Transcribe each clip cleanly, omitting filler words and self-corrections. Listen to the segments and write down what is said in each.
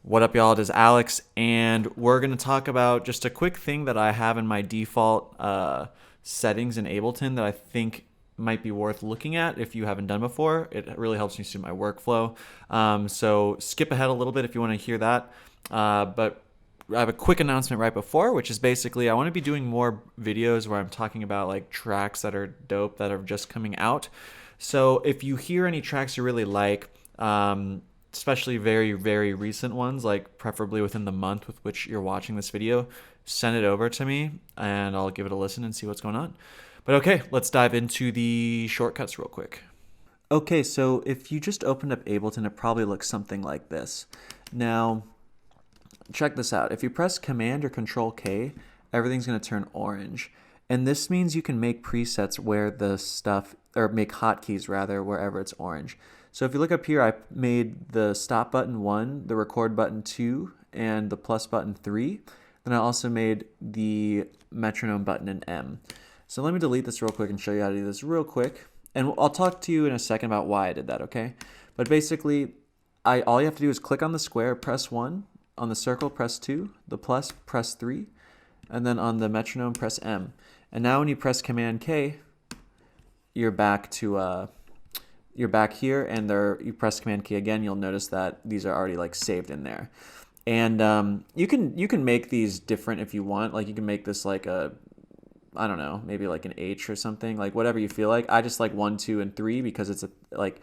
What up, y'all? It is Alex, and we're going to talk about just a quick thing that I have in my default settings in Ableton that I think might be worth looking at if you haven't done before. It really helps me suit my workflow. So skip ahead a little bit if you want to hear that. But I have a quick announcement right before, which is basically I want to be doing more videos where I'm talking about like tracks that are dope that are just coming out. So if you hear any tracks you really like, especially very, very recent ones, like preferably within the month with which you're watching this video, send it over to me and I'll give it a listen and see what's going on. But okay, let's dive into the shortcuts real quick. Okay, so if you just opened up Ableton, it probably looks something like this. Now, check this out. If you press Command or Control K, everything's going to turn orange. And this means you can make presets where the stuff, or make hotkeys rather, wherever it's orange. So if you look up here, I made the stop button 1, the record button 2, and the plus button 3. Then I also made the metronome button an M. So let me delete this real quick and show you how to do this real quick. And I'll talk to you in a second about why I did that, okay? But basically, all you have to do is click on the square, press 1. On the circle, press 2. The plus, press 3. And then on the metronome, press M. And now when you press Command K, you're back to you're back here, and you press Command K again, you'll notice that these are already like saved in there. And you can make these different if you want. Like you can make this like a, I don't know, maybe like an H or something, like whatever you feel like. I just like 1, 2, and 3 because it's like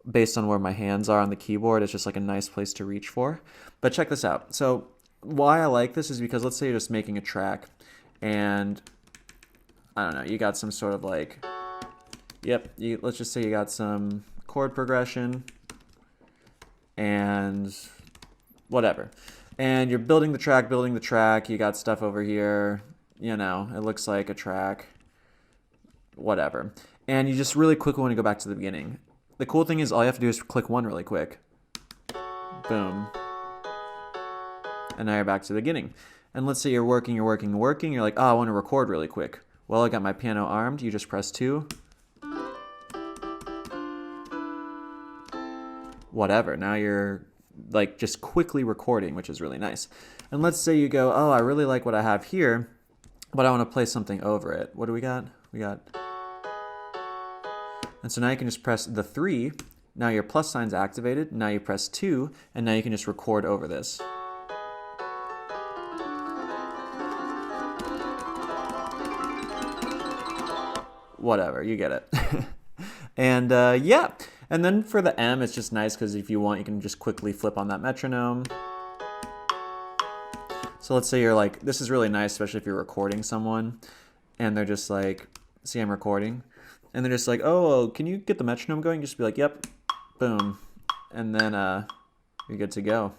based on where my hands are on the keyboard. It's just like a nice place to reach for. But check this out. So why I like this is because let's say you're just making a track, and I don't know, you got some sort of like, let's just say you got some chord progression and whatever. And you're building the track, you got stuff over here, you know, it looks like a track, whatever. And you just really quickly want to go back to the beginning. The cool thing is all you have to do is click 1 really quick. Boom. And now you're back to the beginning. And let's say you're working, you're like, oh, I want to record really quick. Well, I got my piano armed, you just press 2. Whatever, now you're like just quickly recording, which is really nice. And let's say you go, oh, I really like what I have here, but I want to play something over it. What do we got? And so now you can just press the 3. Now your plus sign's activated. Now you press 2, and now you can just record over this. Whatever, you get it. And yeah, and then for the M, it's just nice because if you want, you can just quickly flip on that metronome. So let's say you're like, this is really nice, especially if you're recording someone, and they're just like, see, I'm recording. And they're just like, oh, can you get the metronome going? Just be like, yep, boom. And then you're good to go.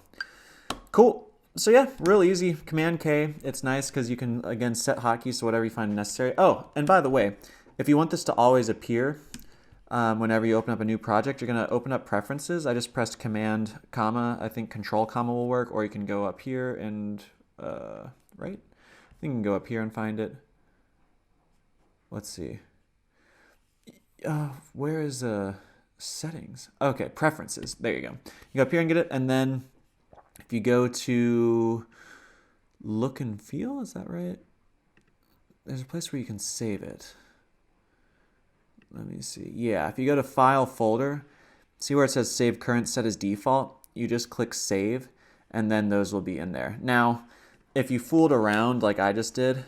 Cool. So yeah, real easy. Command K. It's nice because you can, again, set hotkeys to whatever you find necessary. Oh, and by the way, if you want this to always appear whenever you open up a new project, you're going to open up preferences. I just pressed Command, comma. I think Control, comma will work. Or you can go up here and, right? I think you can go up here and find it. Let's see. Where is settings? Okay, preferences. There you go. You go up here and get it, and then if you go to look and feel, is that right? There's a place where you can save it. Let me see. Yeah, if you go to File, Folder, see where it says Save Current Set as Default? You just click Save, and then those will be in there. Now, if you fooled around like I just did,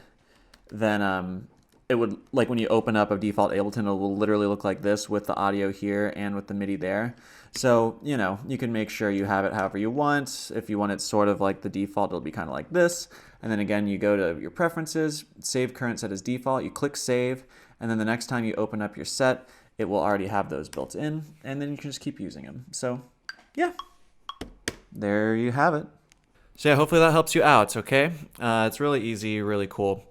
then it would, like when you open up a default Ableton, it will literally look like this with the audio here and with the MIDI there. So, you know, you can make sure you have it however you want. If you want it sort of like the default, it'll be kind of like this. And then again, you go to your preferences, save current set as default, you click save, and then the next time you open up your set, it will already have those built in, and then you can just keep using them. So, yeah, there you have it. So yeah, hopefully that helps you out, okay? It's really easy, really cool.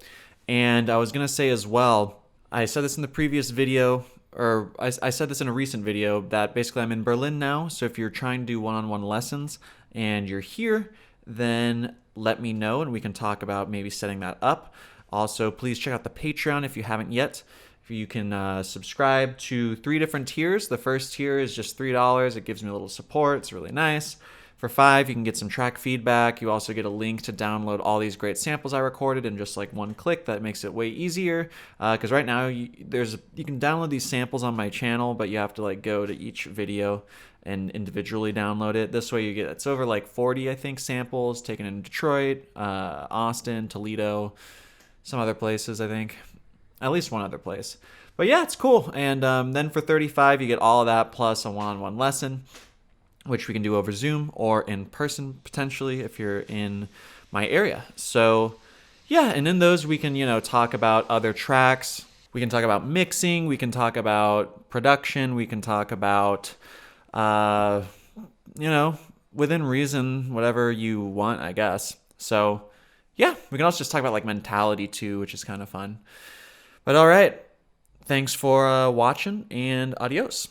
And I was going to say as well, I said this in the previous video, or I said this in a recent video, that basically I'm in Berlin now. So if you're trying to do one-on-one lessons and you're here, then let me know and we can talk about maybe setting that up. Also, please check out the Patreon if you haven't yet. You can subscribe to 3 different tiers. The first tier is just $3. It gives me a little support. It's really nice. For 5, you can get some track feedback. You also get a link to download all these great samples I recorded in just like one click. That makes it way easier. Because right now you can download these samples on my channel, but you have to like go to each video and individually download it. This way it's over like 40, I think, samples taken in Detroit, Austin, Toledo, some other places, I think. At least one other place. But yeah, it's cool. And then for 35, you get all of that plus a one-on-one lesson, which we can do over Zoom or in person potentially if you're in my area. So yeah, and in those we can, talk about other tracks. We can talk about mixing. We can talk about production. We can talk about, within reason, whatever you want, I guess. So yeah, we can also just talk about like mentality too, which is kind of fun. But all right, thanks for watching and adios.